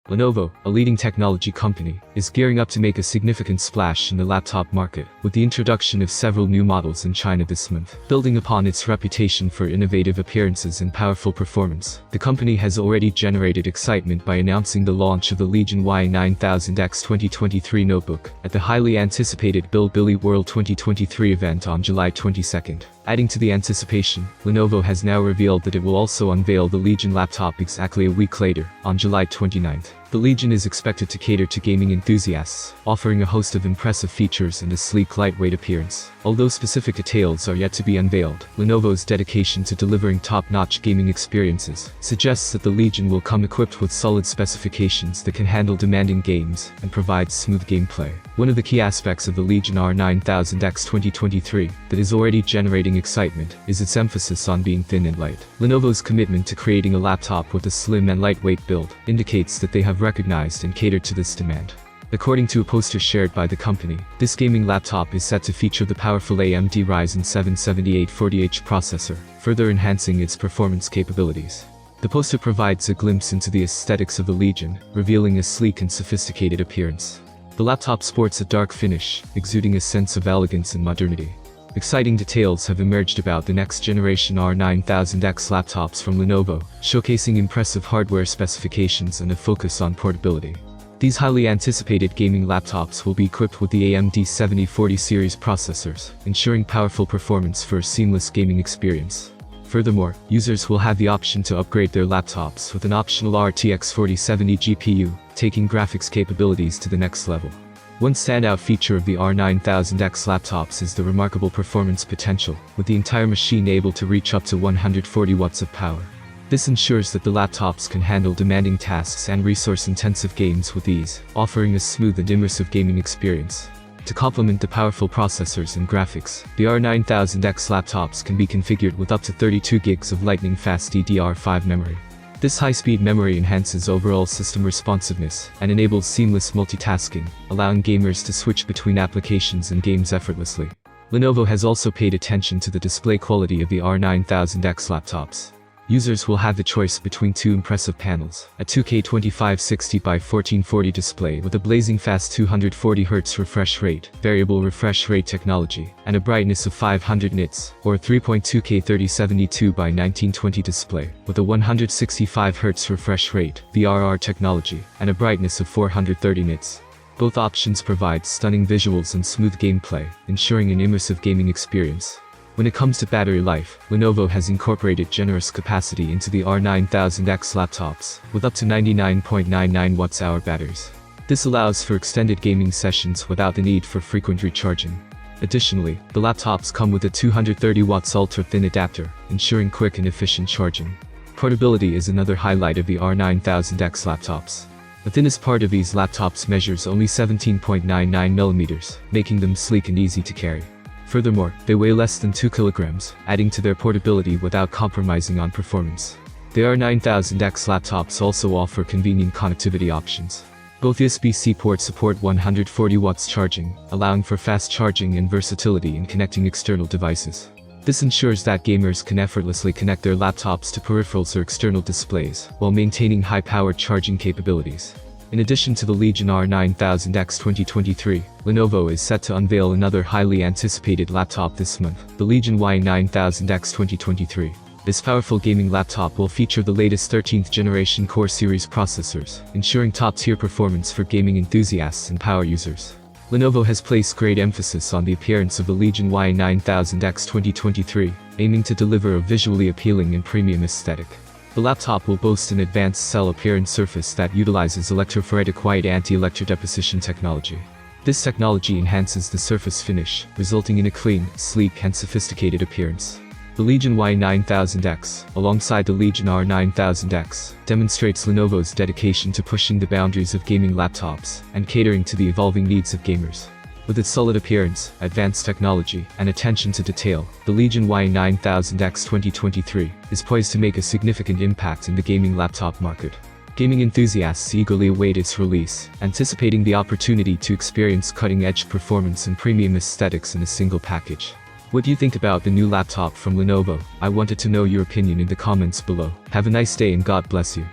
Lenovo, a leading technology company, is gearing up to make a significant splash in the laptop market, with the introduction of several new models in China this month. Building upon its reputation for innovative appearances and powerful performance, the company has already generated excitement by announcing the launch of the Legion Y9000X 2023 notebook at the highly anticipated Bilibili World 2023 event on July 22nd. Adding to the anticipation, Lenovo has now revealed that it will also unveil the Legion laptop exactly a week later, on July 29th. The Legion is expected to cater to gaming enthusiasts, offering a host of impressive features and a sleek, lightweight appearance. Although specific details are yet to be unveiled, Lenovo's dedication to delivering top-notch gaming experiences suggests that the Legion will come equipped with solid specifications that can handle demanding games and provide smooth gameplay. One of the key aspects of the Legion R9000X 2023 that is already generating excitement is its emphasis on being thin and light. Lenovo's commitment to creating a laptop with a slim and lightweight build indicates that they have recognized and catered to this demand. According to a poster shared by the company, this gaming laptop is set to feature the powerful AMD Ryzen 7 7840H processor, further enhancing its performance capabilities. The poster provides a glimpse into the aesthetics of the Legion, revealing a sleek and sophisticated appearance. The laptop sports a dark finish, exuding a sense of elegance and modernity. Exciting details have emerged about the next generation R9000X laptops from Lenovo, showcasing impressive hardware specifications and a focus on portability. These highly anticipated gaming laptops will be equipped with the AMD 7040 series processors, ensuring powerful performance for a seamless gaming experience. Furthermore, users will have the option to upgrade their laptops with an optional RTX 4070 GPU, taking graphics capabilities to the next level. One standout feature of the R9000X laptops is the remarkable performance potential, with the entire machine able to reach up to 140 watts of power. This ensures that the laptops can handle demanding tasks and resource-intensive games with ease, offering a smooth and immersive gaming experience. To complement the powerful processors and graphics, the R9000X laptops can be configured with up to 32 GB of lightning-fast DDR5 memory. This high-speed memory enhances overall system responsiveness and enables seamless multitasking, allowing gamers to switch between applications and games effortlessly. Lenovo has also paid attention to the display quality of the R9000X laptops. Users will have the choice between two impressive panels, a 2K 2560 by 1440 display with a blazing fast 240Hz refresh rate, variable refresh rate technology, and a brightness of 500 nits, or a 3.2K 3072 by 1920 display with a 165Hz refresh rate, VRR technology, and a brightness of 430 nits. Both options provide stunning visuals and smooth gameplay, ensuring an immersive gaming experience. When it comes to battery life, Lenovo has incorporated generous capacity into the R9000X laptops, with up to 99.99 Wh batteries. This allows for extended gaming sessions without the need for frequent recharging. Additionally, the laptops come with a 230 watts ultra-thin adapter, ensuring quick and efficient charging. Portability is another highlight of the R9000X laptops. The thinnest part of these laptops measures only 17.99mm, making them sleek and easy to carry. Furthermore, they weigh less than 2 kilograms, adding to their portability without compromising on performance. The R9000X laptops also offer convenient connectivity options. Both USB-C ports support 140 watts charging, allowing for fast charging and versatility in connecting external devices. This ensures that gamers can effortlessly connect their laptops to peripherals or external displays, while maintaining high-powered charging capabilities. In addition to the Legion R9000X 2023, Lenovo is set to unveil another highly anticipated laptop this month, the Legion Y9000X 2023. This powerful gaming laptop will feature the latest 13th generation Core series processors, ensuring top-tier performance for gaming enthusiasts and power users. Lenovo has placed great emphasis on the appearance of the Legion Y9000X 2023, aiming to deliver a visually appealing and premium aesthetic. The laptop will boast an advanced cell appearance surface that utilizes electrophoretic white anti-electro deposition technology. This technology enhances the surface finish, resulting in a clean, sleek, and sophisticated appearance. The Legion Y9000X, alongside the Legion R9000X, demonstrates Lenovo's dedication to pushing the boundaries of gaming laptops and catering to the evolving needs of gamers. With its solid appearance, advanced technology, and attention to detail, the Legion Y9000X 2023 is poised to make a significant impact in the gaming laptop market. Gaming enthusiasts eagerly await its release, anticipating the opportunity to experience cutting-edge performance and premium aesthetics in a single package. What do you think about the new laptop from Lenovo? I wanted to know your opinion in the comments below. Have a nice day and God bless you.